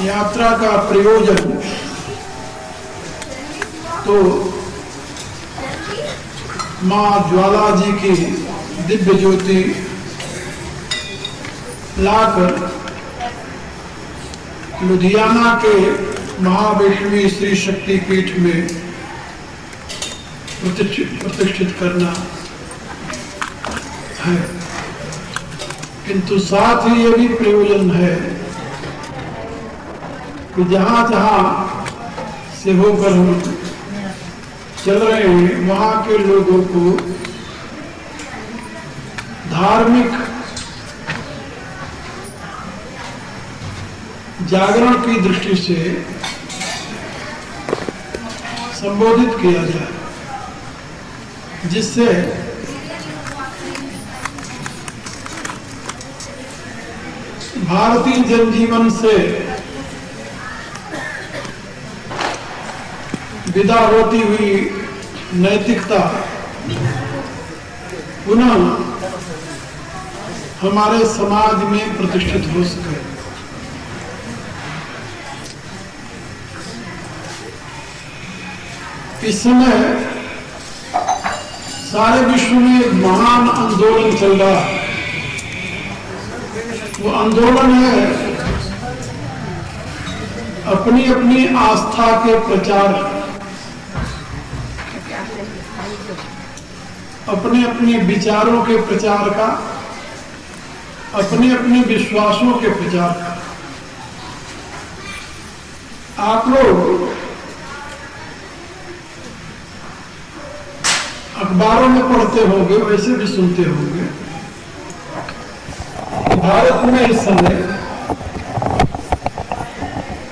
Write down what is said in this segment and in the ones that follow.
यात्रा का प्रयोजन तो माँ ज्वाला जी की दिव्य ज्योति लाकर लुधियाना के महावैष्णवी श्री शक्ति पीठ में प्रतिष्ठित करना है, किंतु साथ ही ये भी प्रयोजन है कि जहाँ जहाँ से होकर हम चल रहे हैं वहाँ के लोगों को धार्मिक जागरण की दृष्टि से संबोधित किया जाए, जिससे भारतीय जनजीवन से विदा होती हुई नैतिकता पुनः हमारे समाज में प्रतिष्ठित हो सके। इस समय सारे विश्व में एक महान आंदोलन चल रहा है। वो आंदोलन है अपनी अपनी आस्था के प्रचार, अपने अपने विचारों के प्रचार का, अपने अपने विश्वासों के प्रचार का। आप लोग अखबारों में पढ़ते होंगे, वैसे भी सुनते होंगे, भारत में इस समय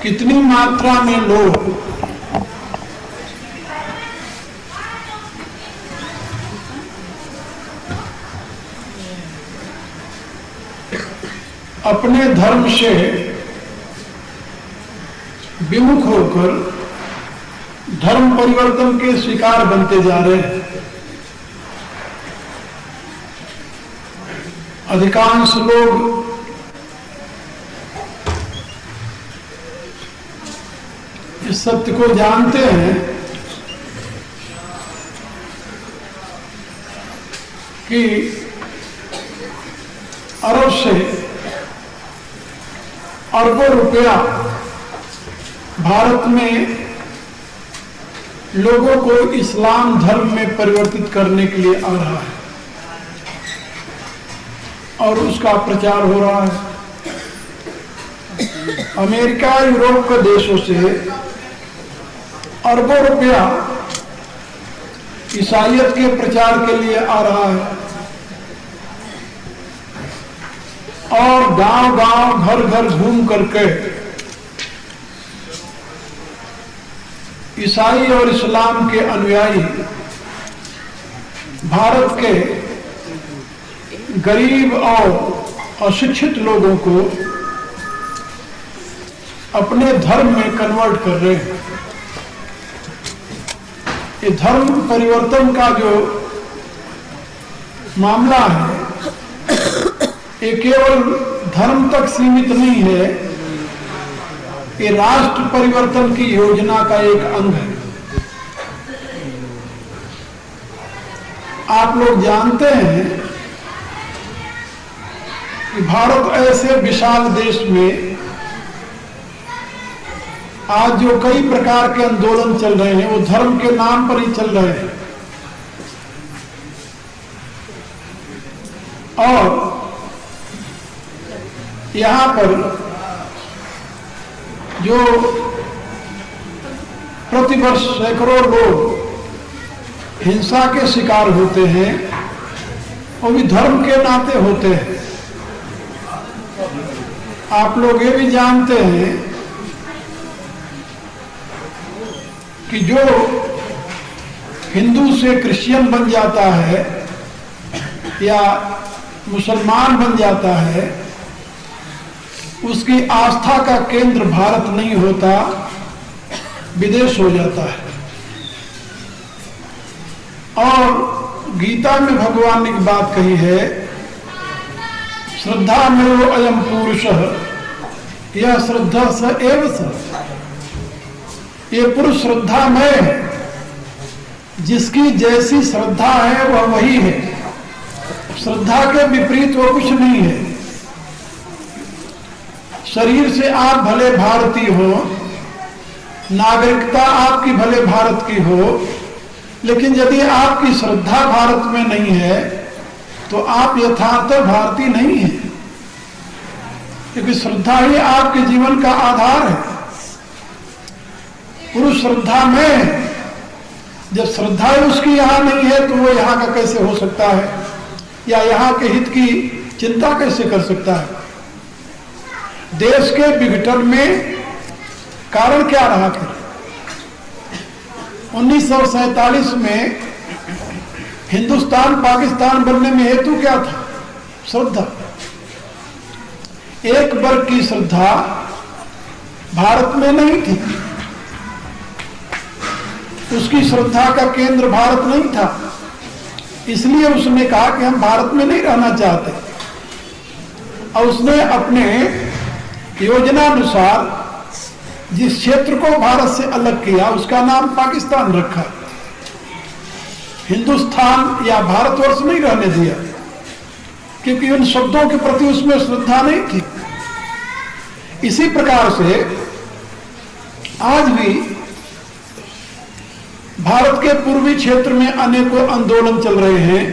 कितनी मात्रा में लोग अपने धर्म से विमुख होकर धर्म परिवर्तन के शिकार बनते जा रहे हैं। अधिकांश लोग इस सत्य को जानते हैं कि अरब से अरबों रुपया भारत में लोगों को इस्लाम धर्म में परिवर्तित करने के लिए आ रहा है और उसका प्रचार हो रहा है। अमेरिका, यूरोप के देशों से अरबों रुपया ईसाईयत के प्रचार के लिए आ रहा है और गांव-गांव, घर-घर घूम करके ईसाई और इस्लाम के अनुयायी भारत के गरीब और अशिक्षित लोगों को अपने धर्म में कन्वर्ट कर रहे हैं। ये धर्म परिवर्तन का जो मामला है, ये केवल धर्म तक सीमित नहीं है, ये राष्ट्र परिवर्तन की योजना का एक अंग है। आप लोग जानते हैं कि भारत ऐसे विशाल देश में आज जो कई प्रकार के आंदोलन चल रहे हैं वो धर्म के नाम पर ही चल रहे हैं और यहाँ पर जो प्रतिवर्ष सैकड़ों लोग हिंसा के शिकार होते हैं वो भी धर्म के नाते होते हैं। आप लोग ये भी जानते हैं कि जो हिंदू से क्रिश्चियन बन जाता है या मुसलमान बन जाता है, उसकी आस्था का केंद्र भारत नहीं होता, विदेश हो जाता है। और गीता में भगवान ने एक बात कही है, श्रद्धा में अयम पुरुष यह श्रद्धा स एव स, ये पुरुष श्रद्धामय है, जिसकी जैसी श्रद्धा है वह वही है, श्रद्धा के विपरीत वो कुछ नहीं है। शरीर से आप भले भारतीय हो, नागरिकता आपकी भले भारत की हो, लेकिन यदि आपकी श्रद्धा भारत में नहीं है तो आप यथार्थ भारतीय नहीं है, क्योंकि श्रद्धा ही आपके जीवन का आधार है। पुरुष श्रद्धा में, जब श्रद्धा उसकी यहां नहीं है तो वो यहां का कैसे हो सकता है, या यहां के हित की चिंता कैसे कर सकता है। देश के विघटन में कारण क्या रहा फिर? 1947 में हिंदुस्तान पाकिस्तान बनने में हेतु क्या था? श्रद्धा। एक वर्ग की श्रद्धा भारत में नहीं थी, उसकी श्रद्धा का केंद्र भारत नहीं था, इसलिए उसने कहा कि हम भारत में नहीं रहना चाहते, और उसने अपने योजना अनुसार जिस क्षेत्र को भारत से अलग किया उसका नाम पाकिस्तान रखा। हिंदुस्तान या भारतवर्ष नहीं रहने दिया, क्योंकि उन शब्दों के प्रति उसमें श्रद्धा नहीं थी। इसी प्रकार से आज भी भारत के पूर्वी क्षेत्र में अनेकों आंदोलन चल रहे हैं,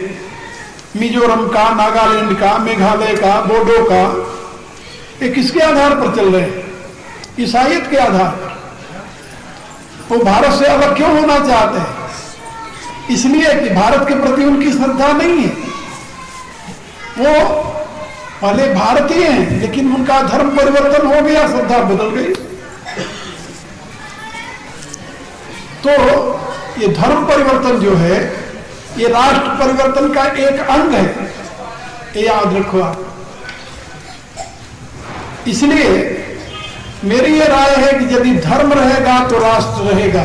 मिजोरम का, नागालैंड का, मेघालय का, बोडो का। ये किसके आधार पर चल रहे हैं? ईसाईयत के आधार पर। वो भारत से अलग क्यों होना चाहते हैं? इसलिए कि भारत के प्रति उनकी श्रद्धा नहीं है। वो पहले भारतीय हैं, लेकिन उनका धर्म परिवर्तन हो गया, श्रद्धा बदल गई। तो ये धर्म परिवर्तन जो है, ये राष्ट्र परिवर्तन का एक अंग है, ये याद रखो आप। इसलिए मेरी ये राय है कि यदि धर्म रहेगा तो राष्ट्र रहेगा,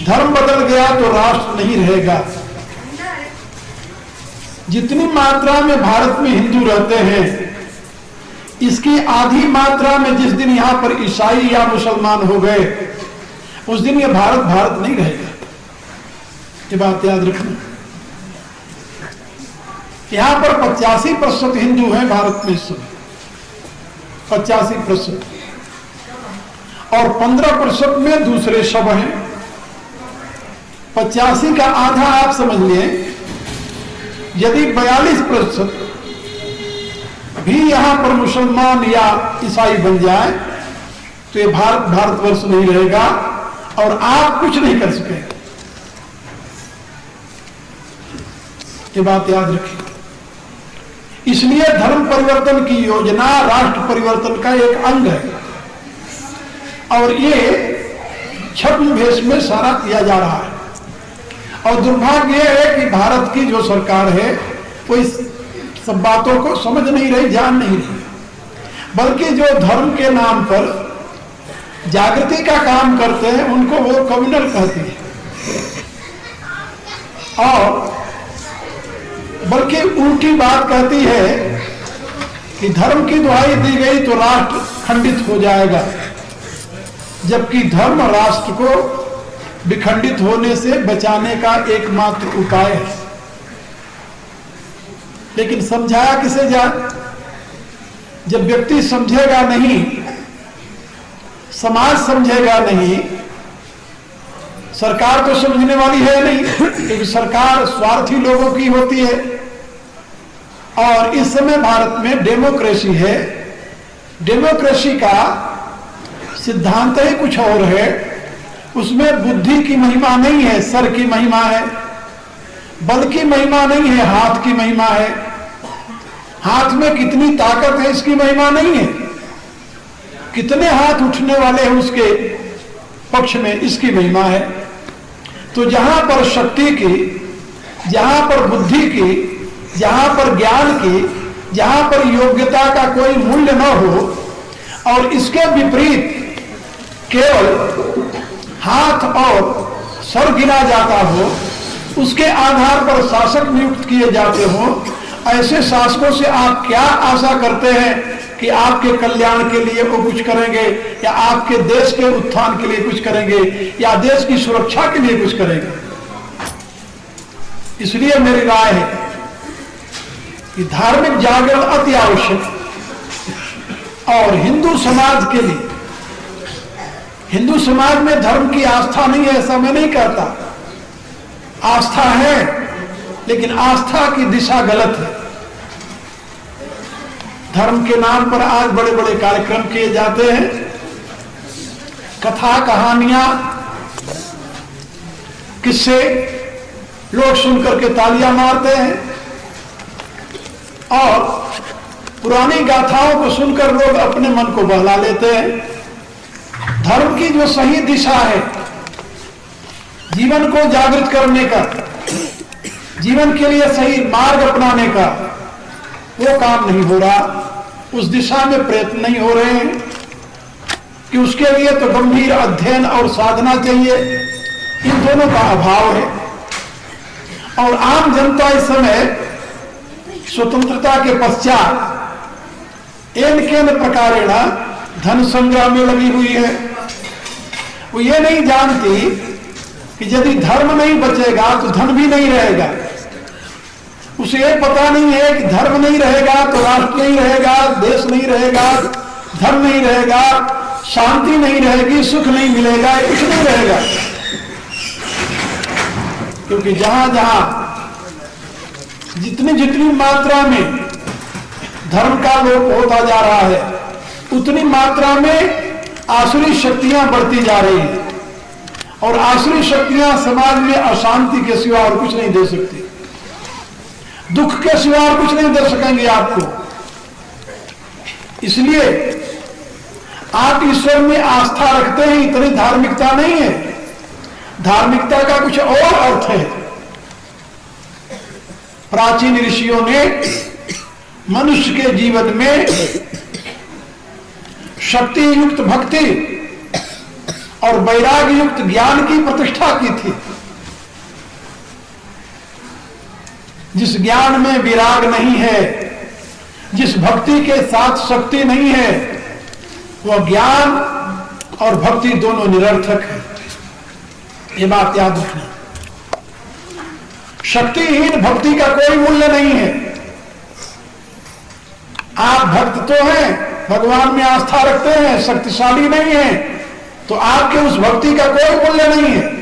धर्म बदल गया तो राष्ट्र नहीं रहेगा। जितनी मात्रा में भारत में हिंदू रहते हैं, इसकी आधी मात्रा में जिस दिन यहां पर ईसाई या मुसलमान हो गए, उस दिन ये भारत भारत नहीं रहेगा। ये बात याद रखना। यहां पर 85% हिंदू हैं भारत में इस समय, 85%, और 15% में दूसरे सब हैं। 85 का आधा आप समझ लें, यदि 42% भी यहां पर मुसलमान या ईसाई बन जाए तो ये भारत भारतवर्ष नहीं रहेगा और आप कुछ नहीं कर सकेंगे। ये बात याद रखिए। इसलिए धर्म परिवर्तन की योजना राष्ट्र परिवर्तन का एक अंग है, और ये छद्म भेष में सारा किया जा रहा है। और दुर्भाग्य यह है कि भारत की जो सरकार है वो इस सब बातों को समझ नहीं रही, जान नहीं रही, बल्कि जो धर्म के नाम पर जागृति का काम करते हैं उनको वो कम्युनल कहती है, और बल्कि उल्टी बात कहती है कि धर्म की दुहाई दी गई तो राष्ट्र खंडित हो जाएगा, जबकि धर्म राष्ट्र को विखंडित होने से बचाने का एकमात्र उपाय है। लेकिन समझाया किसे जाए? जब व्यक्ति समझेगा नहीं, समाज समझेगा नहीं, सरकार तो समझने वाली है नहीं, क्योंकि सरकार स्वार्थी लोगों की होती है। और इस समय भारत में डेमोक्रेसी है। डेमोक्रेसी का सिद्धांत ही कुछ और है, उसमें बुद्धि की महिमा नहीं है, सर की महिमा है, बल की महिमा नहीं है, हाथ की महिमा है। हाथ में कितनी ताकत है इसकी महिमा नहीं है, कितने हाथ उठने वाले हैं उसके पक्ष में, इसकी महिमा है। तो जहां पर शक्ति की, जहां पर बुद्धि की, जहां पर ज्ञान की, जहां पर योग्यता का कोई मूल्य न हो, और इसके विपरीत केवल हाथ और सर गिना जाता हो, उसके आधार पर शासक नियुक्त किए जाते हो, ऐसे शासकों से आप क्या आशा करते हैं कि आपके कल्याण के लिए वो कुछ करेंगे, या आपके देश के उत्थान के लिए कुछ करेंगे, या देश की सुरक्षा के लिए कुछ करेंगे। इसलिए मेरी राय है कि धार्मिक जागरण अति आवश्यक है। और हिंदू समाज के लिए, हिंदू समाज में धर्म की आस्था नहीं है ऐसा मैं नहीं कहता, आस्था है, लेकिन आस्था की दिशा गलत है। धर्म के नाम पर आज बड़े बड़े कार्यक्रम किए जाते हैं, कथा कहानियां, किस्से लोग सुनकर के तालियां मारते हैं, और पुरानी गाथाओं को सुनकर लोग अपने मन को बहला लेते हैं। धर्म की जो सही दिशा है, जीवन को जागृत करने का, जीवन के लिए सही मार्ग अपनाने का, वो काम नहीं हो रहा, उस दिशा में प्रयत्न नहीं हो रहे हैं। कि उसके लिए तो गंभीर अध्ययन और साधना चाहिए, इन दोनों का अभाव है। और आम जनता इस समय स्वतंत्रता के पश्चात एन केन प्रकारेण धन संग्रह में लगी हुई है। वो ये नहीं जानती कि यदि धर्म नहीं बचेगा तो धन भी नहीं रहेगा। उसे ये पता नहीं है कि धर्म नहीं रहेगा तो राष्ट्र नहीं रहेगा, देश नहीं रहेगा, धर्म नहीं रहेगा, शांति नहीं रहेगी, सुख नहीं मिलेगा, कुछ नहीं रहेगा। क्योंकि जहां जहां जितनी जितनी मात्रा में धर्म का लोप होता जा रहा है, उतनी मात्रा में आसुरी शक्तियां बढ़ती जा रही हैं। और आसुरी शक्तियां समाज में अशांति के सिवा और कुछ नहीं दे सकती, दुख के सिवा और कुछ नहीं दे सकेंगे आपको। इसलिए आप ईश्वर में आस्था रखते हैं, इतनी धार्मिकता नहीं है। धार्मिकता का कुछ और अर्थ है। प्राचीन ऋषियों ने मनुष्य के जीवन में शक्ति युक्त भक्ति और वैराग्य युक्त ज्ञान की प्रतिष्ठा की थी। जिस ज्ञान में विराग नहीं है, जिस भक्ति के साथ शक्ति नहीं है, वह ज्ञान और भक्ति दोनों निरर्थक है। ये बात याद रखना। शक्तिहीन भक्ति का कोई मूल्य नहीं है। आप भक्त तो हैं, भगवान में आस्था रखते हैं, शक्तिशाली नहीं है, तो आपके उस भक्ति का कोई मूल्य नहीं है।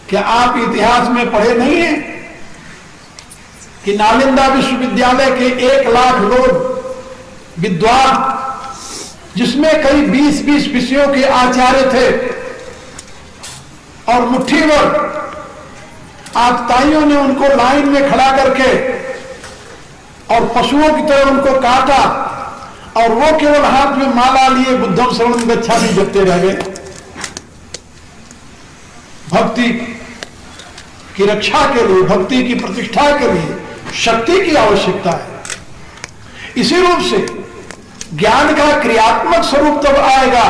क्या आप इतिहास में पढ़े नहीं हैं कि नालंदा विश्वविद्यालय के 1 लाख लोग विद्वान, जिसमें कई 20-20 विषयों के आचार्य थे, और मुट्ठी भर आतताइयों ने उनको लाइन में खड़ा करके और पशुओं की तरह उनको काटा, और वो केवल हाथ में माला लिए बुद्धम शरणं गच्छामि जपते रह गए। भक्ति की रक्षा के लिए, भक्ति की प्रतिष्ठा के लिए शक्ति की आवश्यकता है। इसी रूप से ज्ञान का क्रियात्मक स्वरूप तब आएगा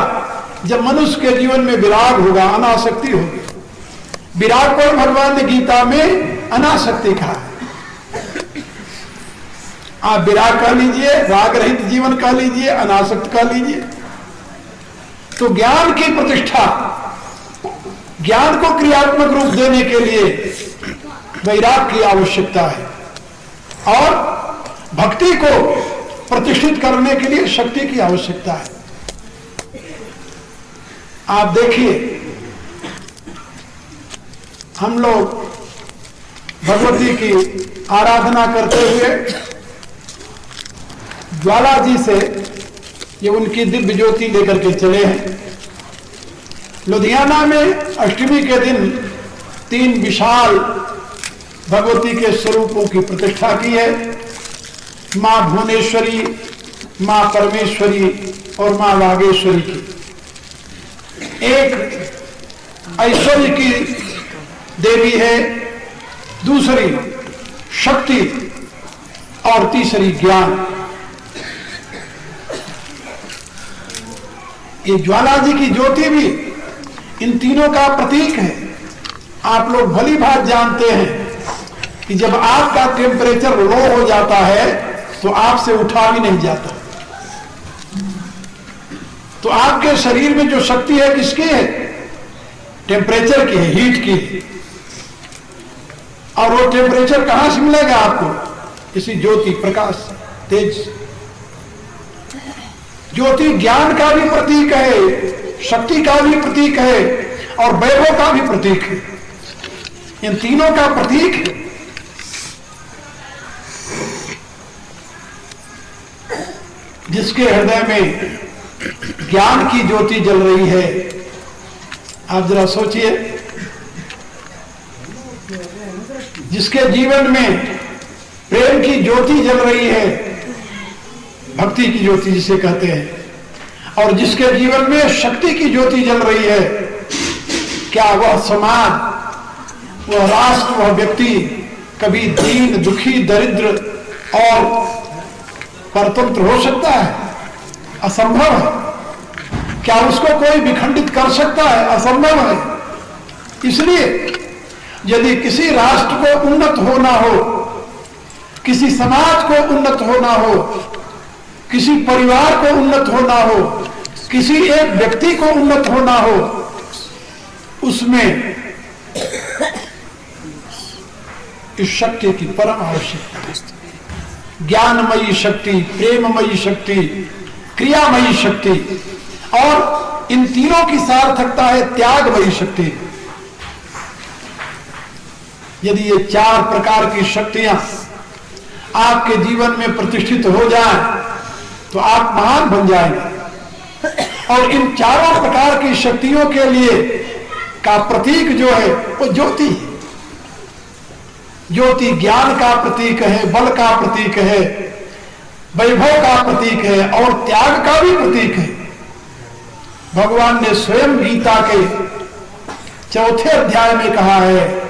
जब मनुष्य के जीवन में विराग होगा, अनासक्ति होगी। विराग पर भगवान ने गीता में अनासक्ति कहा है। आप विराग कह लीजिए, राग रहित जीवन कह लीजिए, अनासक्त कह लीजिए। तो ज्ञान की प्रतिष्ठा, ज्ञान को क्रियात्मक रूप देने के लिए वैराग की आवश्यकता है, और भक्ति को प्रतिष्ठित करने के लिए शक्ति की आवश्यकता है। आप देखिए, हम लोग भगवती की आराधना करते हुए ज्वाला जी से ये उनकी दिव्य ज्योति लेकर के चले हैं। लुधियाना में अष्टमी के दिन 3 विशाल भगवती के स्वरूपों की प्रतिष्ठा की है। मां भुवनेश्वरी, मां परमेश्वरी और मां वागेश्वरी की। एक ऐश्वर्य की देवी है, दूसरी शक्ति और तीसरी ज्ञान। ये ज्वाला जी की ज्योति भी इन तीनों का प्रतीक है। आप लोग भली भांति जानते हैं कि जब आपका टेम्परेचर लो हो जाता है तो आपसे उठा भी नहीं जाता। तो आपके शरीर में जो शक्ति है किसकी है? टेम्परेचर की है, हीट की है। और वो टेम्परेचर कहां से मिलेगा आपको? किसी ज्योति, प्रकाश, तेज। ज्योति ज्ञान का भी प्रतीक है, शक्ति का भी प्रतीक है और वैभव का भी प्रतीक है। इन तीनों का प्रतीक है। जिसके हृदय में ज्ञान की ज्योति जल रही है, आप जरा सोचिए, जिसके जीवन में प्रेम की ज्योति जल रही है, भक्ति की ज्योति जिसे कहते हैं, और जिसके जीवन में शक्ति की ज्योति जल रही है, क्या वह समाज, वह राष्ट्र, वह व्यक्ति कभी दीन, दुखी, दरिद्र और परतंत्र हो सकता है? असंभव है। क्या उसको कोई विखंडित कर सकता है? असंभव है। इसलिए यदि किसी राष्ट्र को उन्नत होना हो, किसी समाज को उन्नत होना हो, किसी परिवार को उन्नत होना हो, किसी एक व्यक्ति को उन्नत होना हो, उसमें इस शक्ति की परम आवश्यकता है। ज्ञानमयी शक्ति, प्रेममयी शक्ति, क्रियामयी शक्ति, और इन तीनों की सार्थकता है त्यागमयी शक्ति। यदि ये चार प्रकार की शक्तियां आपके जीवन में प्रतिष्ठित हो जाएं, तो आप महान बन जाएंगे। और इन चारों प्रकार की शक्तियों के लिए का प्रतीक जो है वो ज्योति है। ज्योति ज्ञान का प्रतीक है, बल का प्रतीक है, वैभव का प्रतीक है और त्याग का भी प्रतीक है। भगवान ने स्वयं गीता के 4थे अध्याय में कहा है,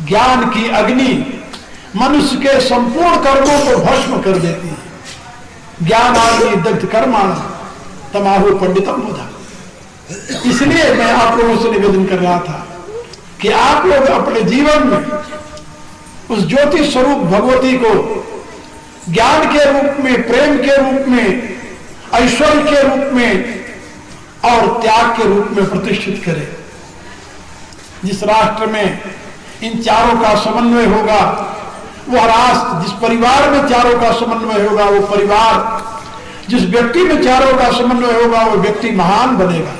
ज्ञान की अग्नि मनुष्य के संपूर्ण कर्मों को भस्म कर देती है। ज्ञान आग्नि दग्ध कर्माण तमाहु पंडितम होता। इसलिए मैं आप लोगों से निवेदन कर रहा था कि आप लोग अपने जीवन में उस ज्योति स्वरूप भगवती को ज्ञान के रूप में, प्रेम के रूप में, ऐश्वर्य के रूप में और त्याग के रूप में प्रतिष्ठित करें। जिस राष्ट्र में इन चारों का समन्वय होगा, वह राष्ट्र, जिस परिवार में चारों का समन्वय होगा वो परिवार, जिस व्यक्ति में चारों का समन्वय होगा वो व्यक्ति महान बनेगा,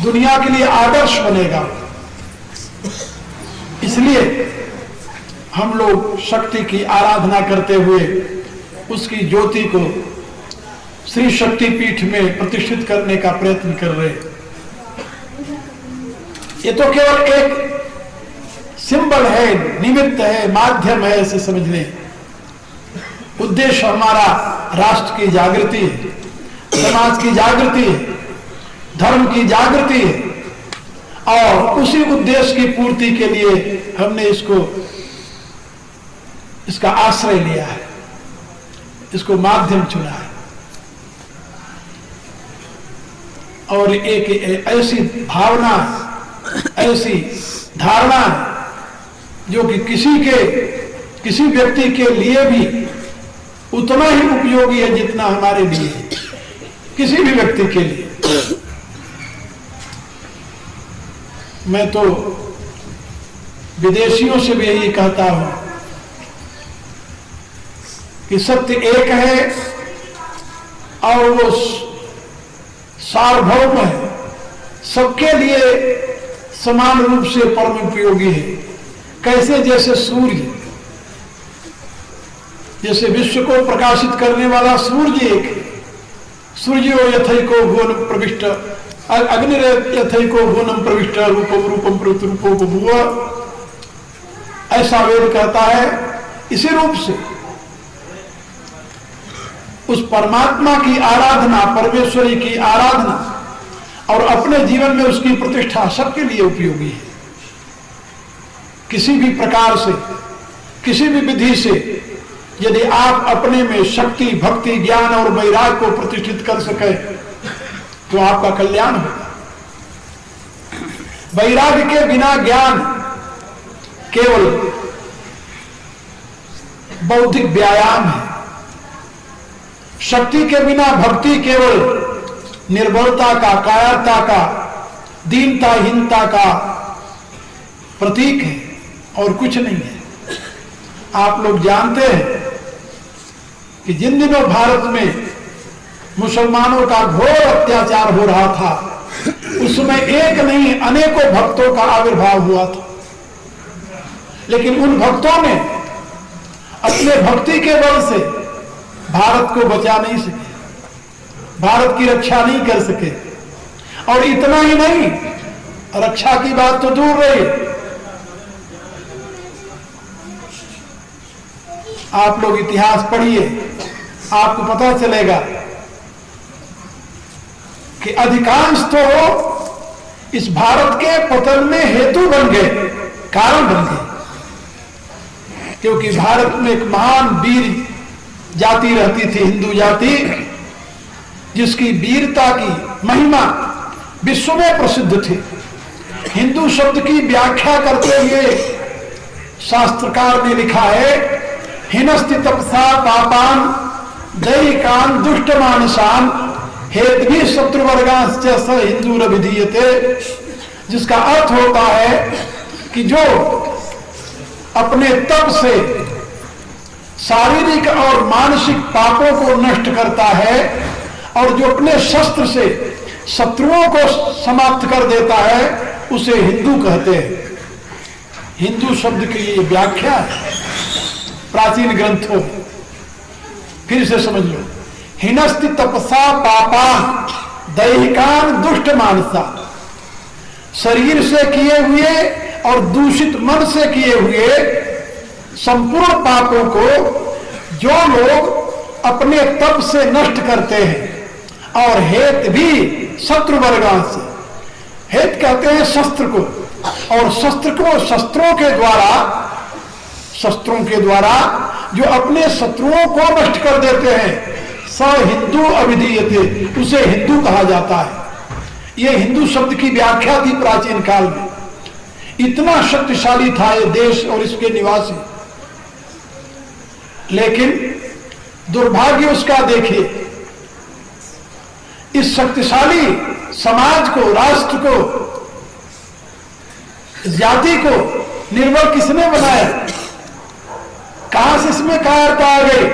दुनिया के लिए आदर्श बनेगा। इसलिए हम लोग शक्ति की आराधना करते हुए उसकी ज्योति को श्री शक्ति पीठ में प्रतिष्ठित करने का प्रयत्न कर रहे हैं। ये तो केवल एक सिंबल है, निमित्त है, माध्यम है, ऐसे समझ लें। उद्देश्य हमारा राष्ट्र की जागृति है, समाज की जागृति है, धर्म की जागृति है, और उसी उद्देश्य की पूर्ति के लिए हमने इसका आश्रय लिया है, इसको माध्यम चुना है। और एक ऐसी भावना, ऐसी धारणा जो कि किसी व्यक्ति के लिए भी उतना ही उपयोगी है जितना हमारे लिए, किसी भी व्यक्ति के लिए। मैं तो विदेशियों से भी यही कहता हूं कि सत्य एक है और वो सार्वभौम है, सबके लिए समान रूप से परम उपयोगी है। कैसे? जैसे सूर्य, जैसे विश्व को प्रकाशित करने वाला सूर्य एक है। सूर्यो यथैको भुवन प्रविष्ट अग्निरथैको भुवनम प्रविष्ट रूपम रूपम रूपो बभूव, ऐसा वेद कहता है। इसी रूप से उस परमात्मा की आराधना, परमेश्वरी की आराधना और अपने जीवन में उसकी प्रतिष्ठा सबके लिए उपयोगी है। किसी भी प्रकार से, किसी भी विधि से यदि आप अपने में शक्ति, भक्ति, ज्ञान और वैराग्य को प्रतिष्ठित कर सके तो आपका कल्याण होगा। वैराग्य के बिना ज्ञान केवल बौद्धिक व्यायाम है। शक्ति के बिना भक्ति केवल निर्बलता का, कायरता का, दीनताहीनता का प्रतीक है और कुछ नहीं है। आप लोग जानते हैं कि जिन दिनों भारत में मुसलमानों का घोर अत्याचार हो रहा था, उसमें एक नहीं अनेकों भक्तों का आविर्भाव हुआ था, लेकिन उन भक्तों ने अपने भक्ति के बल से भारत को बचा नहीं सके, भारत की रक्षा नहीं कर सके। और इतना ही नहीं, रक्षा की बात तो दूर रही, आप लोग इतिहास पढ़िए, आपको पता चलेगा कि अधिकांश तो इस भारत के पतन में हेतु बन गए, कारण बन गए। क्योंकि भारत में एक महान वीर जाति रहती थी, हिंदू जाति, जिसकी वीरता की महिमा विश्व में प्रसिद्ध थी। हिंदू शब्द की व्याख्या करते हुए शास्त्रकार ने लिखा है, हिनस्ति तपसा पापान दैहिकान दुष्ट मानसान हेतु शत्रुवर्गाश्च स हिंदू विधीयते, जिसका अर्थ होता है कि जो अपने तप से शारीरिक और मानसिक पापों को नष्ट करता है और जो अपने शस्त्र से शत्रुओं को समाप्त कर देता है, उसे हिंदू कहते हैं। हिंदू शब्द की ये व्याख्या है प्राचीन ग्रंथों में। फिर से समझ लो, हिनस्ति तपसा पापा दैहिकान दुष्ट मानसा, शरीर से किए हुए और दूषित मन से किए हुए संपूर्ण पापों को जो लोग अपने तप से नष्ट करते हैं, और हेत भी शत्रु वर्गां से, हेत कहते हैं शस्त्र को, और शस्त्र को शस्त्रों के द्वारा जो अपने शत्रुओं को नष्ट कर देते हैं, स हिंदू अभिधीयते, उसे हिंदू कहा जाता है। यह हिंदू शब्द की व्याख्या थी प्राचीन काल में। इतना शक्तिशाली था ये देश और इसके निवासी, लेकिन दुर्भाग्य उसका देखिए, इस शक्तिशाली समाज को, राष्ट्र को, जाति को निर्बल किसने बनाया? कहां से इसमें कायरता आ गई?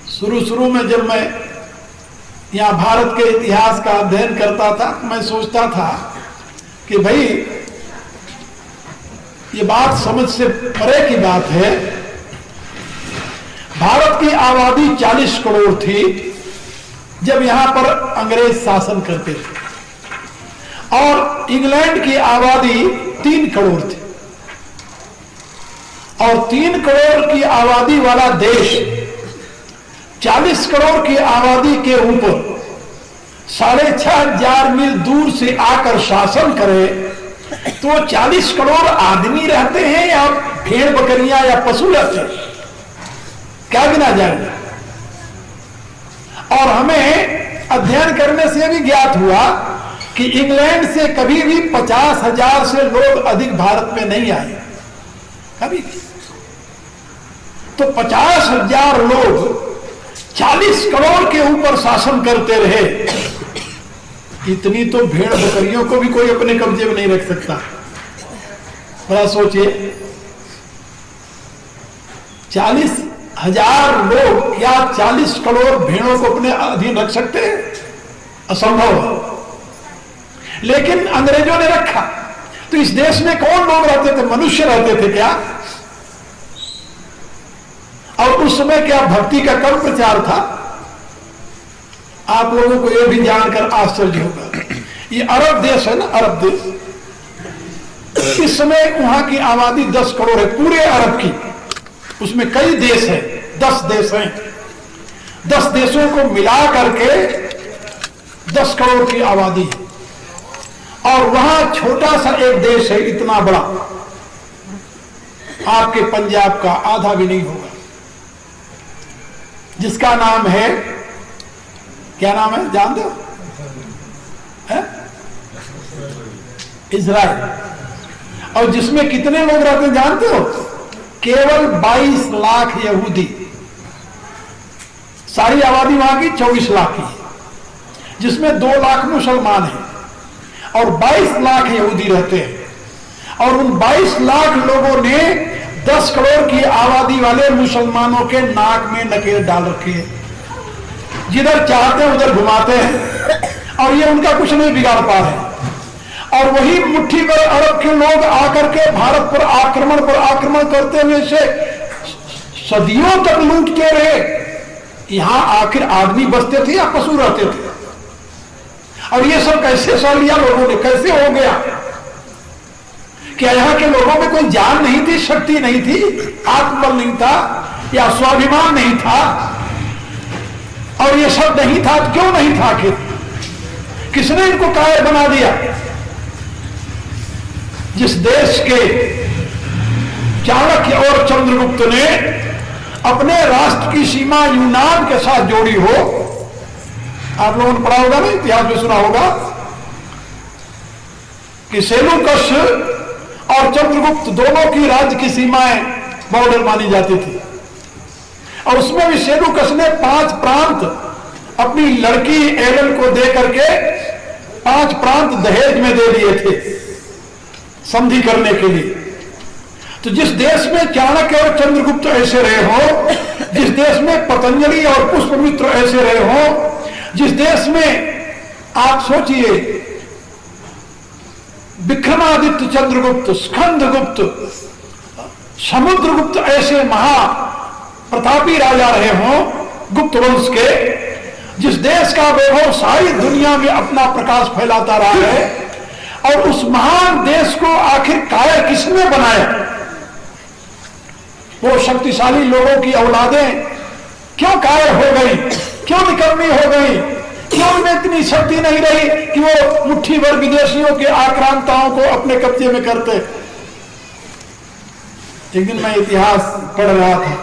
शुरू में जब मैं यहां भारत के इतिहास का अध्ययन करता था, मैं सोचता था कि भाई ये बात समझ से परे की बात है। भारत की आबादी 40 करोड़ थी जब यहां पर अंग्रेज शासन करते थे, और इंग्लैंड की आबादी 3 करोड़ थी, और 3 करोड़ की आबादी वाला देश 40 करोड़ की आबादी के ऊपर 6,500 मील दूर से आकर शासन करे, तो 40 करोड़ आदमी रहते हैं या भेड़ बकरियां या पशु रहते हैं, क्या गिना जाएगा? और हमें अध्ययन करने से भी ज्ञात हुआ कि इंग्लैंड से कभी भी 50,000 से लोग अधिक भारत में नहीं आए, कभी भी। तो 50,000 लोग 40 करोड़ के ऊपर शासन करते रहे। इतनी तो भेड़ बकरियों को भी कोई अपने कब्जे में नहीं रख सकता। बड़ा सोचिए, 40,000 लोग या 40 करोड़ भेड़ों को अपने अधीन रख सकते हैं? असंभव है। लेकिन अंग्रेजों ने रखा। तो इस देश में कौन लोग रहते थे? मनुष्य रहते थे क्या? और उस समय क्या भक्ति का कम प्रचार था? आप लोगों को यह भी जानकर आश्चर्य होगा, ये अरब देश है ना, अरब देश, इस समय वहां की आबादी 10 करोड़ है, पूरे अरब की। उसमें कई देश हैं, 10 देश हैं। 10 देशों को मिला करके 10 करोड़ की आबादी है, और वहां छोटा सा एक देश है, इतना बड़ा, आपके पंजाब का आधा भी नहीं होगा, जिसका नाम है, क्या नाम है जानते हो? इजराइल। और जिसमें कितने लोग रहते हैं जानते हो? केवल 22 लाख यहूदी, सारी आबादी वहां की 24 लाख की, जिसमें 2 लाख मुसलमान हैं और 22 लाख यहूदी रहते हैं। और उन 22 लाख लोगों ने 10 करोड़ की आबादी वाले मुसलमानों के नाक में नकेल डाल रखे हैं, जिधर चाहते हैं उधर घुमाते हैं और ये उनका कुछ नहीं बिगाड़ पा रहे। और वही मुट्ठी भर अरब के लोग आकर के भारत पर आक्रमण करते हुए से सदियों तक लूटते रहे। यहां आखिर आदमी बसते थे या पशु रहते थे? और ये सब कैसे सह लिया लोगों ने, कैसे हो गया? क्या यहाँ के लोगों में कोई जान नहीं थी, शक्ति नहीं थी, आत्मबल नहीं था या स्वाभिमान नहीं था? और ये सब नहीं था, क्यों नहीं था? आखिर किसने इनको कायर बना दिया? जिस देश के चाणक्य और चंद्रगुप्त ने अपने राष्ट्र की सीमा यूनान के साथ जोड़ी हो, आप लोगों ने पढ़ा होगा ना, इतिहास में सुना होगा कि सेलूकस और चंद्रगुप्त दोनों की राज्य की सीमाएं बॉर्डर मानी जाती थी। और उसमें भी सेलूकस ने 5 प्रांत अपनी लड़की एलन को दे करके 5 प्रांत दहेज में दे दिए थे संधि करने के लिए। तो जिस देश में चाणक्य और चंद्रगुप्त ऐसे रहे हो, जिस देश में पतंजलि और पुष्पमित्र ऐसे रहे हो, जिस देश में आप सोचिए विक्रमादित्य चंद्रगुप्त, स्कंदगुप्त, समुद्रगुप्त ऐसे महा प्रतापी राजा रहे हो गुप्त वंश के, जिस देश का वैभव सारी दुनिया में अपना प्रकाश फैलाता रहा है, और उस महान देश को आखिर कायर किसने बनाया? वो शक्तिशाली लोगों की औलादें क्यों कायर हो गई, क्यों निकम्मी हो गई, क्यों उनमें इतनी शक्ति नहीं रही कि वो मुट्ठी भर विदेशियों के आक्रांताओं को अपने कब्जे में करते? एक दिन मैं इतिहास पढ़ रहा था,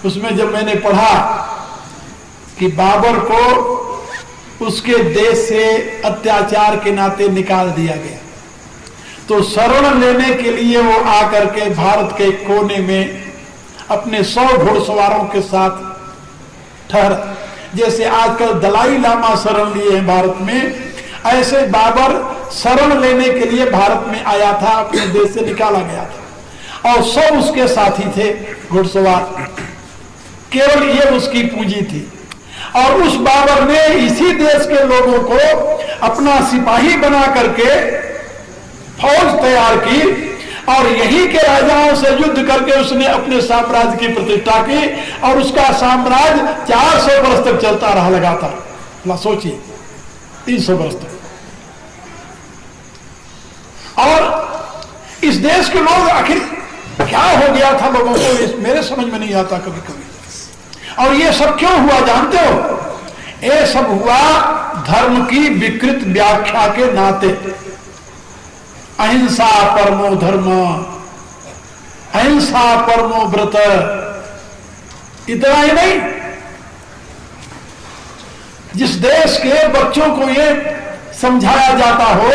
उसमें जब मैंने पढ़ा कि बाबर को उसके देश से अत्याचार के नाते निकाल दिया गया, तो शरण लेने के लिए वो आकर के भारत के कोने में अपने 100 घुड़सवारों के साथ ठहरा। जैसे आजकल दलाई लामा शरण लिए हैं भारत में, ऐसे बाबर शरण लेने के लिए भारत में आया था, अपने देश से निकाला गया था और 100 उसके साथी थे घुड़सवार, केवल ये उसकी पूंजी थी। और उस बाबर ने इसी देश के लोगों को अपना सिपाही बना करके फौज तैयार की और यही के राजाओं से युद्ध करके उसने अपने साम्राज्य की प्रतिष्ठा की और उसका साम्राज्य 400 वर्ष तक चलता रहा लगातार। सोचिए 300 वर्ष तक। और इस देश के लोग आखिर क्या हो गया था लोगों को, मेरे समझ में नहीं आता कभी कभी। और ये सब क्यों हुआ जानते हो? ये सब हुआ धर्म की विकृत व्याख्या के नाते। अहिंसा परमो धर्म, अहिंसा परमो व्रत। इतना ही नहीं, जिस देश के बच्चों को ये समझाया जाता हो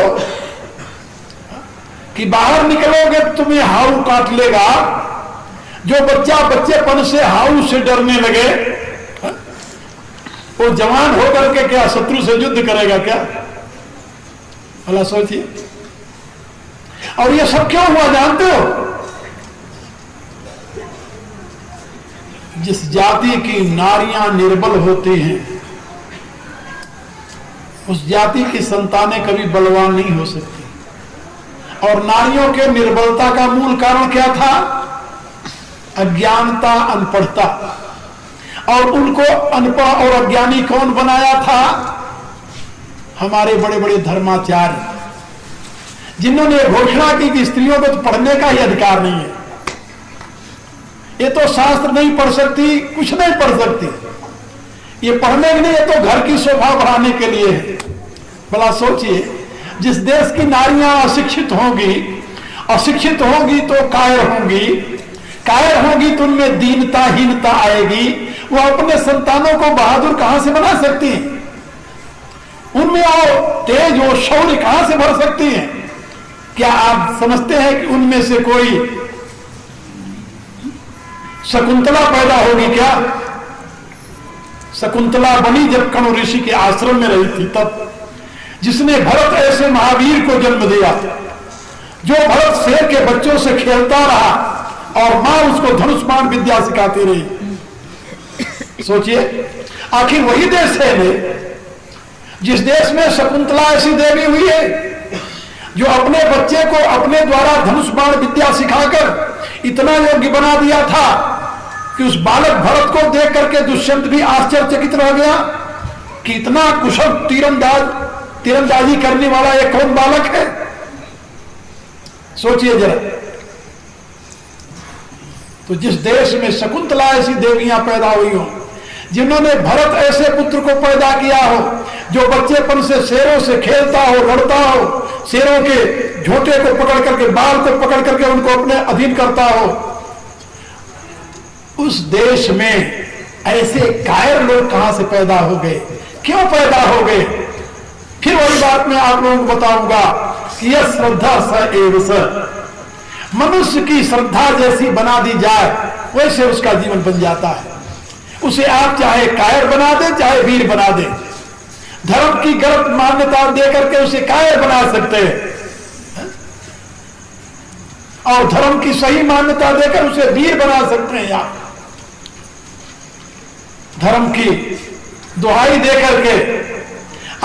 कि बाहर निकलोगे तुम्हें हाउ काट लेगा, जो बच्चा बच्चेपन से हाउ से डरने लगे, वो जवान होकर के क्या शत्रु से युद्ध करेगा क्या? भला सोचिए। और ये सब क्यों हुआ जानते हो? जिस जाति की नारियां निर्बल होती हैं, उस जाति की संतानें कभी बलवान नहीं हो सकती। और नारियों के निर्बलता का मूल कारण क्या था? अज्ञानता, अनपढ़ता। और उनको अनपढ़ और अज्ञानी कौन बनाया था? हमारे बड़े बड़े धर्माचार्य, जिन्होंने घोषणा की कि स्त्रियों को तो पढ़ने का ही अधिकार नहीं है, ये तो शास्त्र नहीं पढ़ सकती, कुछ नहीं पढ़ सकती, ये पढ़ने के लिए, ये तो घर की शोभा बढ़ाने के लिए है। भला सोचिए, जिस देश की नारियां अशिक्षित होंगी, अशिक्षित होंगी तो कायर होंगी, कायर होंगी तो उनमें दीनता, हीनता आएगी, वो अपने संतानों को बहादुर कहां से बना सकती हैं? उनमें वो तेज, वो शौर्य कहां से भर सकती हैं? क्या आप समझते हैं कि उनमें से कोई शकुंतला पैदा होगी क्या? शकुंतला बनी जब कणु ऋषि के आश्रम में रही थी तब, जिसने भरत ऐसे महावीर को जन्म दिया, जो भरत शेर के बच्चों से खेलता रहा और मां उसको धनुष बाण विद्या सिखाती रही। सोचिए, आखिर वही देश है जिस देश में शकुंतला ऐसी देवी हुई है जो अपने बच्चे को अपने द्वारा धनुष बाण विद्या सिखाकर इतना योग्य बना दिया था कि उस बालक भरत को देख करके दुष्यंत भी आश्चर्यचकित रह गया कि इतना कुशल तीरंदाजी करने वाला एक कौन बालक है। सोचिए जरा, तो जिस देश में शकुंतला ऐसी देवियां पैदा हुई हो, जिन्होंने भरत ऐसे पुत्र को पैदा किया हो जो बच्चेपन से शेरों से खेलता हो, लड़ता हो, शेरों के झोटे को पकड़ करके, बाल को पकड़ करके उनको अपने अधीन करता हो, उस देश में ऐसे कायर लोग कहां से पैदा हो गए, क्यों पैदा हो गए? फिर वही बात मैं आप लोगों को बताऊंगा कि यह श्रद्धा स एव स, मनुष्य की श्रद्धा जैसी बना दी जाए वैसे उसका जीवन बन जाता है। उसे आप चाहे कायर बना दे चाहे वीर बना दे, धर्म की गलत मान्यता दे करके उसे कायर बना सकते हैं और धर्म की सही मान्यता देकर उसे वीर बना सकते हैं। आप धर्म की दुहाई देकर के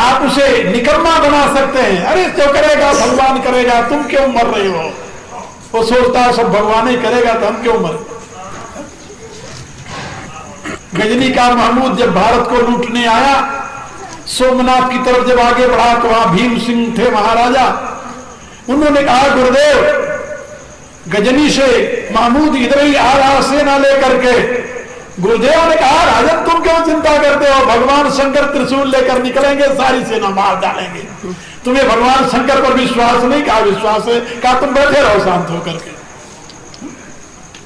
आप उसे निकम्मा बना सकते हैं। अरे जो करेगा भगवान करेगा, तुम क्यों मर रहे हो? वो सोचता है सब भगवान ही करेगा तो हम क्यों मर। गजनी का महमूद जब भारत को लूटने आया, सोमनाथ की तरफ जब आगे बढ़ा तो वहां भीम सिंह थे महाराजा। उन्होंने कहा गुरुदेव, गजनी से महमूद इधर ही आ रहा सेना लेकर के। गुरुदेव ने कहा राजन तुम क्यों चिंता करते हो, भगवान शंकर त्रिशूल लेकर निकलेंगे, सारी सेना मार डालेंगे। तुम्हें भगवान शंकर पर विश्वास नहीं? कहा विश्वास है। कहा तुम बैठे रहो शांत होकर के।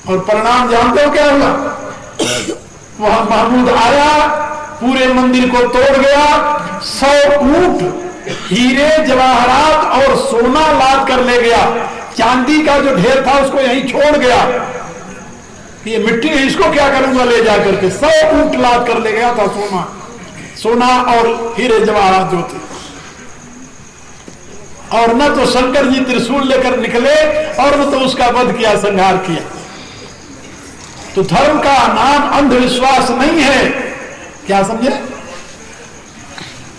और परिणाम जानते हो क्या हुआ? वहां महमूद आया, पूरे मंदिर को तोड़ गया, 100 ऊंट हीरे जवाहरात और सोना लाद कर ले गया। चांदी का जो ढेर था उसको यहीं छोड़ गया। ये मिट्टी है, इसको क्या करूंगा ले जाकर के। 100 ऊंट लाद कर ले गया था, सोना और हीरे जवाहरात जो थे। और न तो शंकर जी त्रिशूल लेकर निकले और न तो उसका वध किया, संहार किया। तो धर्म का नाम अंधविश्वास नहीं है, क्या समझे?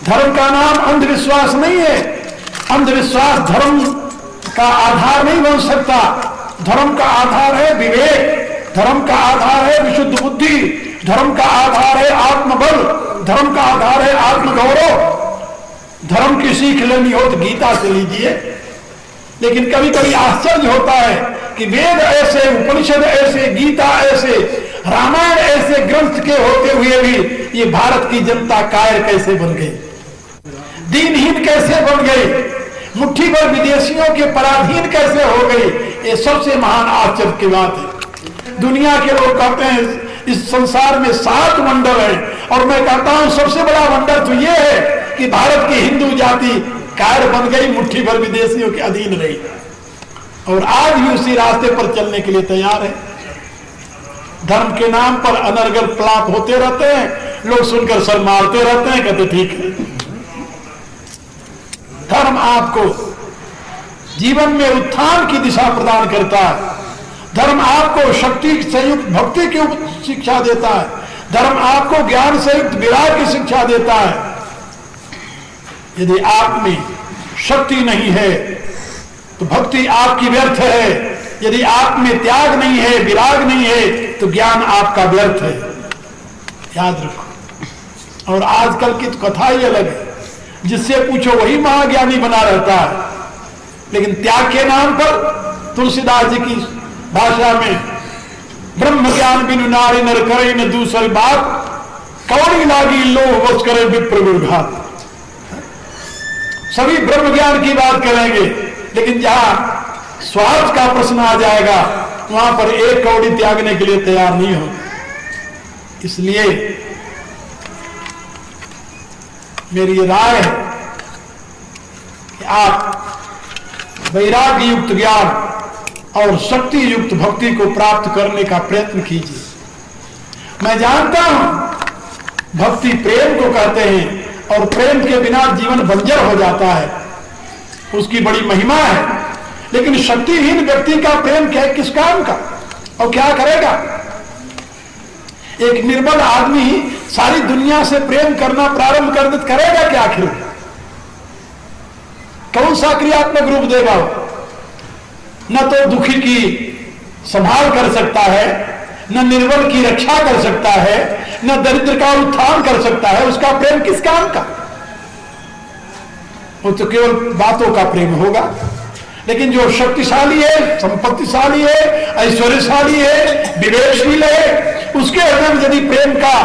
धर्म का नाम अंधविश्वास नहीं है। अंधविश्वास धर्म का आधार नहीं बन सकता। धर्म का आधार है विवेक, धर्म का आधार है विशुद्ध बुद्धि, धर्म का आधार है आत्मबल, धर्म का आधार है आत्मगौरव। धर्म की सीख लेनी हो तो गीता से लीजिए। लेकिन कभी कभी आश्चर्य होता है कि वेद ऐसे, उपनिषद ऐसे, गीता ऐसे, रामायण ऐसे ग्रंथ के होते हुए भी ये भारत की जनता कायर कैसे बन गई, दीनहीन कैसे बन गई, मुट्ठी भर विदेशियों के पराधीन कैसे हो गई? ये सबसे महान आश्चर्य की बात है। दुनिया के लोग कहते हैं इस संसार में 7 वंडर हैं, और मैं कहता हूं सबसे बड़ा वंडर तो ये है कि भारत की हिंदू जाति कायर बन गई, मुट्ठी भर विदेशियों के अधीन रही और आज भी उसी रास्ते पर चलने के लिए तैयार है। धर्म के नाम पर अनर्गल प्लाप होते रहते हैं, लोग सुनकर सर मारते रहते हैं, कहते ठीक है। धर्म आपको जीवन में उत्थान की दिशा प्रदान करता है। धर्म आपको शक्ति संयुक्त भक्ति की शिक्षा देता है। धर्म आपको ज्ञान संयुक्त विराग की शिक्षा देता है। यदि आप में शक्ति नहीं है तो भक्ति आपकी व्यर्थ है। यदि आप में त्याग नहीं है, विराग नहीं है, तो ज्ञान आपका व्यर्थ है। याद रखो। और आजकल की तो कथा ही अलग है, जिससे पूछो वही महाज्ञानी बना रहता है। लेकिन त्याग के नाम पर तुलसीदास जी की भाषा में ब्रह्म ज्ञान बिनु नारी नर करे न दूसरी बात, कौड़ी लागी लोह वश करे विप्र गुरघात। सभी ब्रह्म ज्ञान की बात करेंगे, लेकिन जहां स्वार्थ का प्रश्न आ जाएगा वहां पर एक कौड़ी त्यागने के लिए तैयार नहीं हो। इसलिए मेरी राय है कि आप वैराग्य युक्त ज्ञान और शक्ति युक्त भक्ति को प्राप्त करने का प्रयत्न कीजिए। मैं जानता हूं भक्ति प्रेम को कहते हैं और प्रेम के बिना जीवन बंजर हो जाता है, उसकी बड़ी महिमा है। लेकिन शक्तिहीन व्यक्ति का प्रेम क्या, किस काम का और क्या करेगा? एक निर्बल आदमी सारी दुनिया से प्रेम करना प्रारंभ कर दे, करेगा क्या? आखिर कौन सा क्रियात्मक रूप देगा? न तो दुखी की संभाल कर सकता है, न निर्बल की रक्षा कर सकता है, न दरिद्र का उत्थान कर सकता है। उसका प्रेम किस काम का? वो तो केवल बातों का प्रेम होगा। लेकिन जो शक्तिशाली है, संपत्तिशाली है, ऐश्वर्यशाली है, विवेकशील है, उसके हृदय में यदि प्रेम का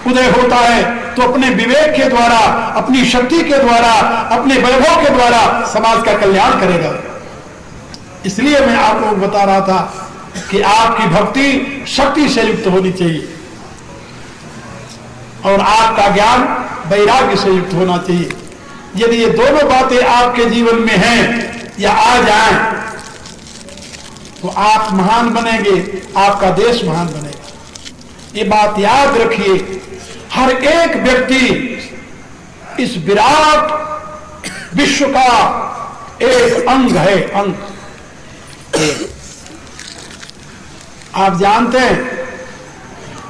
उदय होता है तो अपने विवेक के द्वारा, अपनी शक्ति के द्वारा, अपने वैभव के द्वारा समाज का कल्याण करेगा। इसलिए मैं आपको बता रहा था कि आपकी भक्ति शक्ति से युक्त होनी चाहिए और आपका ज्ञान वैराग्य से युक्त होना चाहिए। यदि ये दोनों बातें आपके जीवन में हैं या आ जाएं तो आप महान बनेंगे, आपका देश महान बनेगा। ये बात याद रखिए, हर एक व्यक्ति इस विराट विश्व का एक अंग है, अंग। आप जानते हैं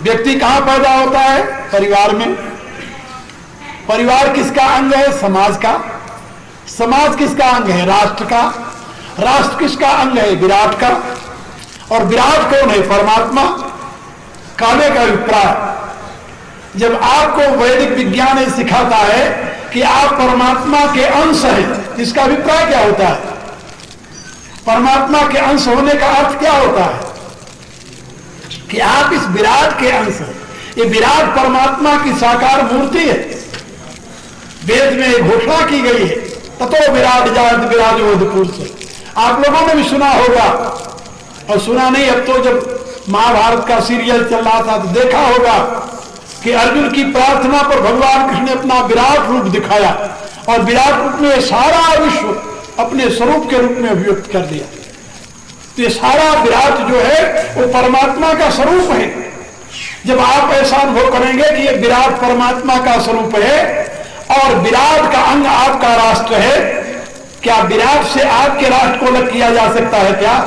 व्यक्ति कहां पैदा होता है? परिवार में। परिवार किसका अंग है? समाज का। समाज किसका अंग है? राष्ट्र का। राष्ट्र किसका अंग है? विराट का। और विराट कौन है? परमात्मा। काले का अभिप्राय, जब आपको वैदिक विज्ञान ये सिखाता है कि आप परमात्मा के अंश हैं, इसका अभिप्राय क्या होता है? परमात्मा के अंश होने का अर्थ क्या होता है? कि आप इस विराट के अंश हैं। ये विराट परमात्मा की साकार मूर्ति है। वेद में घोषणा की गई है, ततो विराट जात विराजोद पुरुष। आप लोगों ने भी सुना होगा, और सुना नहीं अब तो, जब महाभारत का सीरियल चल रहा था तो देखा होगा कि अर्जुन की प्रार्थना पर भगवान कृष्ण ने अपना विराट रूप दिखाया और विराट रूप में सारा विश्व अपने स्वरूप के रूप में अभिव्यक्त कर दिया। तो ये सारा विराट जो है वो परमात्मा का स्वरूप है। जब आप ऐसा अनुभव करेंगे कि ये विराट परमात्मा का स्वरूप है और विराट का अंग आपका राष्ट्र है, क्या विराट से आपके राष्ट्र को अलग किया जा सकता है क्या?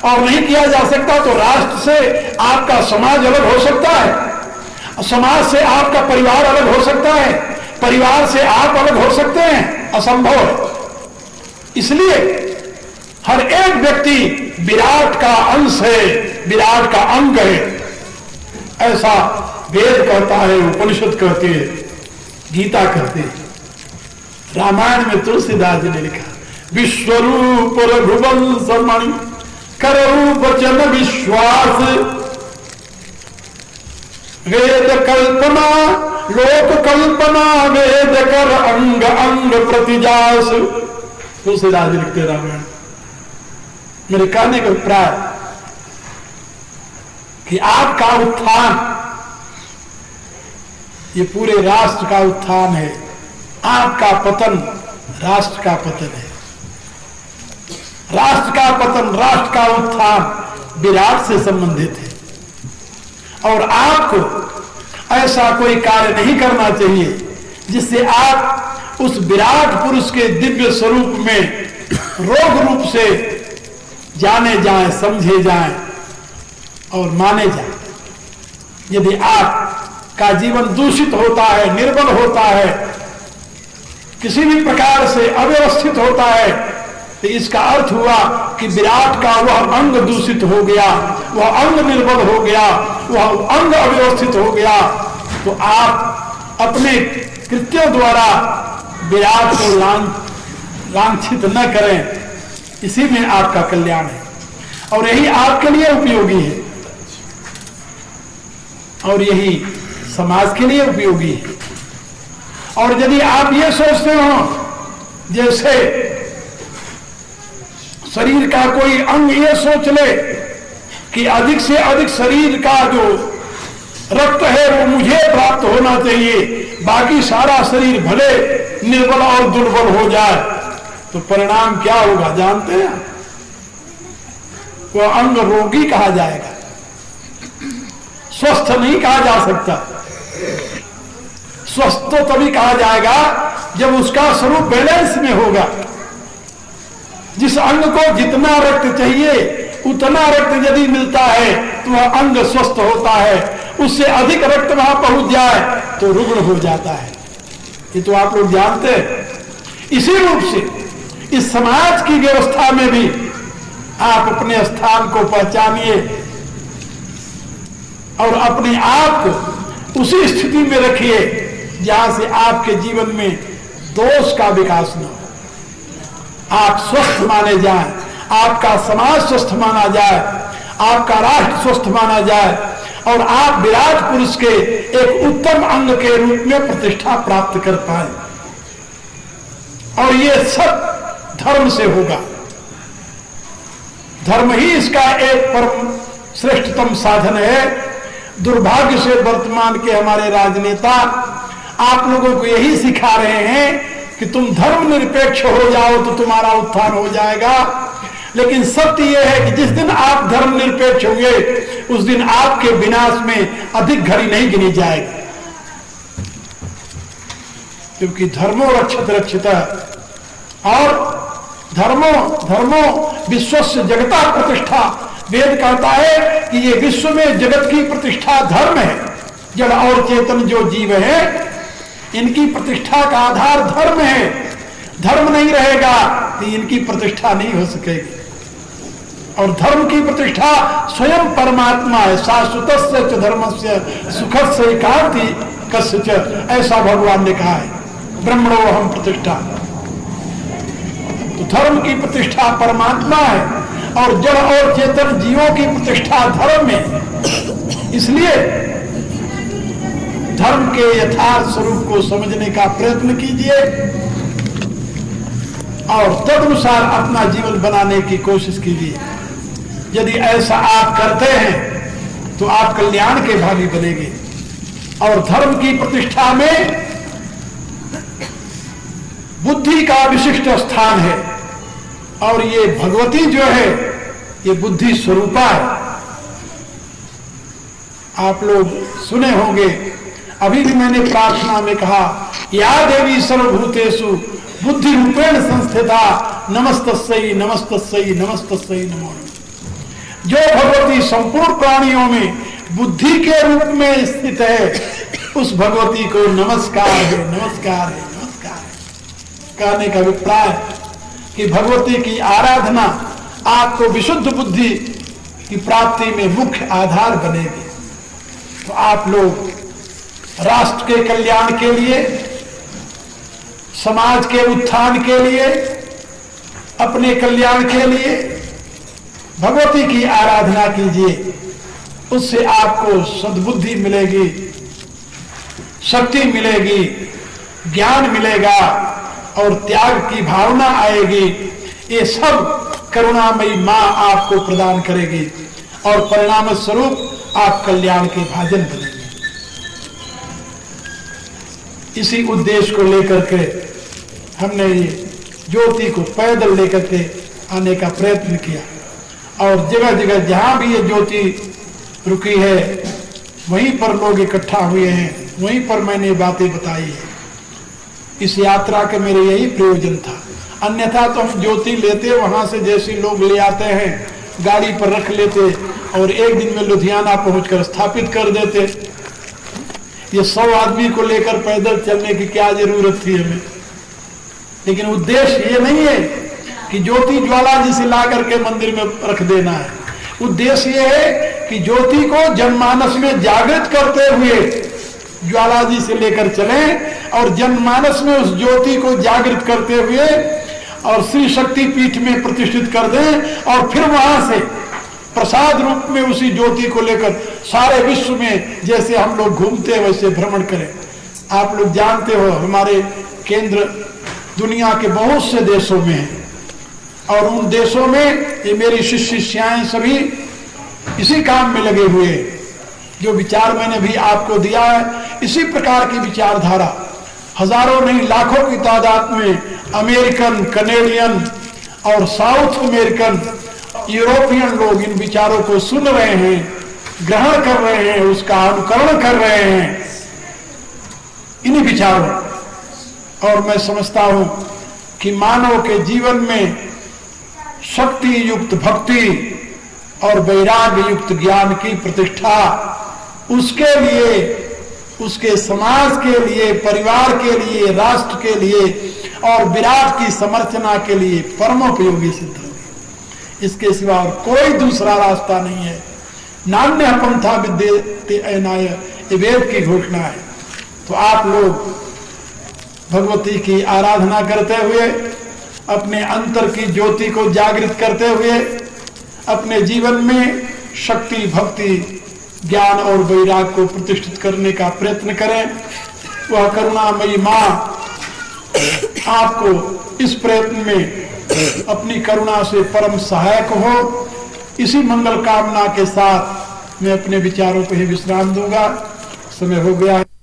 और नहीं किया जा सकता तो राष्ट्र से आपका समाज अलग हो सकता है, समाज से आपका परिवार अलग हो सकता है, परिवार से आप अलग हो सकते हैं? असंभव है। इसलिए हर एक व्यक्ति विराट का अंश है, विराट का अंग है, ऐसा वेद कहता है, उपनिषद कहते हैं, गीता कहते हैं। रामायण में तुलसीदास जी ने लिखा, विश्वरूप रघुवंश मणि करऊ वचन विश्वास, वेद कल्पना लोक कल्पना वेद कर अंग अंग प्रतिजास। तुलसीदास जी लिखते रामायण। मेरे कहने का अभिप्राय कि आपका उत्थान ये पूरे राष्ट्र का उत्थान है, आपका पतन राष्ट्र का पतन है। राष्ट्र का पतन, राष्ट्र का उत्थान विराट से संबंधित है। और आपको ऐसा कोई कार्य नहीं करना चाहिए जिससे आप उस विराट पुरुष के दिव्य स्वरूप में रोग रूप से जाने जाएं, समझे जाएं और माने जाएं। यदि आपका जीवन दूषित होता है, निर्बल होता है, किसी भी प्रकार से अव्यवस्थित होता है, तो इसका अर्थ हुआ कि विराट का वह अंग दूषित हो गया, वह अंग निर्बल हो गया, वह अंग अव्यवस्थित हो गया। तो आप अपने कृत्यों द्वारा विराट को लांछित न करें, इसी में आपका कल्याण है और यही आपके लिए उपयोगी है और यही समाज के लिए उपयोगी है। और यदि आप ये सोचते हो जैसे शरीर का कोई अंग ये सोच ले कि अधिक से अधिक शरीर का जो रक्त है वो मुझे प्राप्त होना चाहिए, बाकी सारा शरीर भले निर्बल और दुर्बल हो जाए, तो परिणाम क्या होगा जानते हैं? वो अंग रोगी कहा जाएगा। स्वस्थ नहीं कहा जा सकता। स्वस्थ तो तभी कहा जाएगा जब उसका स्वरूप बैलेंस में होगा। जिस अंग को जितना रक्त चाहिए उतना रक्त यदि मिलता है तो वह अंग स्वस्थ होता है, उससे अधिक रक्त वहां पहुंच जाए तो रुग्ण हो जाता है। ये तो आप लोग जानते हैं। इसी रूप से इस समाज की व्यवस्था में भी आप अपने स्थान को पहचानिए और अपने आप को उसी स्थिति में रखिए जहां से आपके जीवन में दोष का विकास न हो। आप स्वस्थ माने जाएं, आपका समाज स्वस्थ माना जाए, आपका राष्ट्र स्वस्थ माना जाए और आप विराट पुरुष के एक उत्तम अंग के रूप में प्रतिष्ठा प्राप्त कर पाए। और ये सब धर्म से होगा। धर्म ही इसका एक परम श्रेष्ठतम साधन है। दुर्भाग्य से वर्तमान के हमारे राजनेता आप लोगों को यही सिखा रहे हैं कि तुम धर्म निरपेक्ष हो जाओ तो तुम्हारा उत्थान हो जाएगा। लेकिन सत्य यह है कि जिस दिन आप धर्म निरपेक्ष होंगे उस दिन आपके विनाश में अधिक घड़ी नहीं गिनी जाएगी, क्योंकि धर्मो रक्षित रक्षित और धर्मो विश्वस्य जगता प्रतिष्ठा। वेद कहता है कि ये विश्व में जगत की प्रतिष्ठा धर्म है। जड़ और चेतन जो जीव है इनकी प्रतिष्ठा का आधार धर्म है। धर्म नहीं रहेगा तो इनकी प्रतिष्ठा नहीं हो सकेगी। और धर्म की प्रतिष्ठा स्वयं परमात्मा है। शाश्वतस्य च धर्मस्य सुखस्य एकांति कस्य, ऐसा भगवान ने कहा है। ब्रह्मणो हम प्रतिष्ठा, तो धर्म की प्रतिष्ठा परमात्मा है और जड़ और चेतन जीवों की प्रतिष्ठा धर्म में। इसलिए धर्म के यथार्थ स्वरूप को समझने का प्रयत्न कीजिए और तदनुसार अपना जीवन बनाने की कोशिश कीजिए। यदि ऐसा आप करते हैं तो आप कल्याण के भागी बनेंगे। और धर्म की प्रतिष्ठा में बुद्धि का विशिष्ट स्थान है और ये भगवती जो है ये बुद्धि स्वरूपा है। आप लोग सुने होंगे, अभी भी मैंने प्रार्थना में कहा, या देवी सर्वभूतेषु बुद्धि रूपेण संस्थिता नमस्तस्यै नमस्तस्यै नमस्तस्यै नमो नमः। जो भगवती संपूर्ण प्राणियों में बुद्धि के रूप में स्थित है उस भगवती को नमस्कार है, नमस्कार है, नमस्कार है। कहने का अभिप्राय कि भगवती की आराधना आपको विशुद्ध बुद्धि की प्राप्ति में मुख्य आधार बनेगी। तो आप लोग राष्ट्र के कल्याण के लिए, समाज के उत्थान के लिए, अपने कल्याण के लिए भगवती की आराधना कीजिए। उससे आपको सद्बुद्धि मिलेगी, शक्ति मिलेगी, ज्ञान मिलेगा और त्याग की भावना आएगी। ये सब करुणामयी मां आपको प्रदान करेगी और परिणाम स्वरूप आप कल्याण के भाजन बनेंगे। इसी उद्देश्य को लेकर के हमने ये ज्योति को पैदल लेकर के आने का प्रयत्न किया और जगह जगह जहां भी ये ज्योति रुकी है वहीं पर लोग इकट्ठा हुए हैं, वहीं पर मैंने बातें बताई है। इस यात्रा के मेरे यही प्रयोजन था। अन्यथा तो हम ज्योति लेते वहां से जैसे लोग ले आते हैं गाड़ी पर रख लेते और एक दिन में लुधियाना पहुंचकर स्थापित कर देते। ये 100 आदमी को लेकर पैदल चलने की क्या जरूरत थी हमें। लेकिन उद्देश्य ये नहीं है कि ज्योति ज्वाला जी से ला करके मंदिर में रख देना है। उद्देश्य ये है कि ज्योति को जनमानस में जागृत करते हुए ज्वाला जी से लेकर चलें और जनमानस में उस ज्योति को जागृत करते हुए और श्री शक्ति पीठ में प्रतिष्ठित कर दें और फिर वहां से प्रसाद रूप में उसी ज्योति को लेकर सारे विश्व में जैसे हम लोग घूमते हैं वैसे भ्रमण करें। आप लोग जानते हो हमारे केंद्र दुनिया के बहुत से देशों में है और उन देशों में ये मेरी शिष्य शिष्याएं सभी इसी काम में लगे हुए हैं। जो विचार मैंने भी आपको दिया है इसी प्रकार की विचारधारा हजारों नहीं लाखों की तादाद में अमेरिकन, कनेडियन और साउथ अमेरिकन, यूरोपियन लोग इन विचारों को सुन रहे हैं ग्रहण कर रहे हैं, उसका अनुकरण कर रहे हैं, इन्हीं विचारों। और मैं समझता हूं कि मानव के जीवन में शक्ति युक्त भक्ति और वैराग्य युक्त ज्ञान की प्रतिष्ठा उसके लिए, उसके समाज के लिए, परिवार के लिए, राष्ट्र के लिए और विराट की समर्चना के लिए परमोपयोगी सिद्ध होगी। इसके सिवा और कोई दूसरा रास्ता नहीं है। नान्य पंथा विद्यते अयनाय, ये वेद की घोषणा है। तो आप लोग भगवती की आराधना करते हुए, अपने अंतर की ज्योति को जागृत करते हुए, अपने जीवन में शक्ति भक्ति ज्ञान और वैराग्य को प्रतिष्ठित करने का प्रयत्न करें। वह करुणामयी मां आपको इस प्रयत्न में अपनी करुणा से परम सहायक हो। इसी मंगल कामना के साथ मैं अपने विचारों को ही विश्राम दूंगा। समय हो गया है।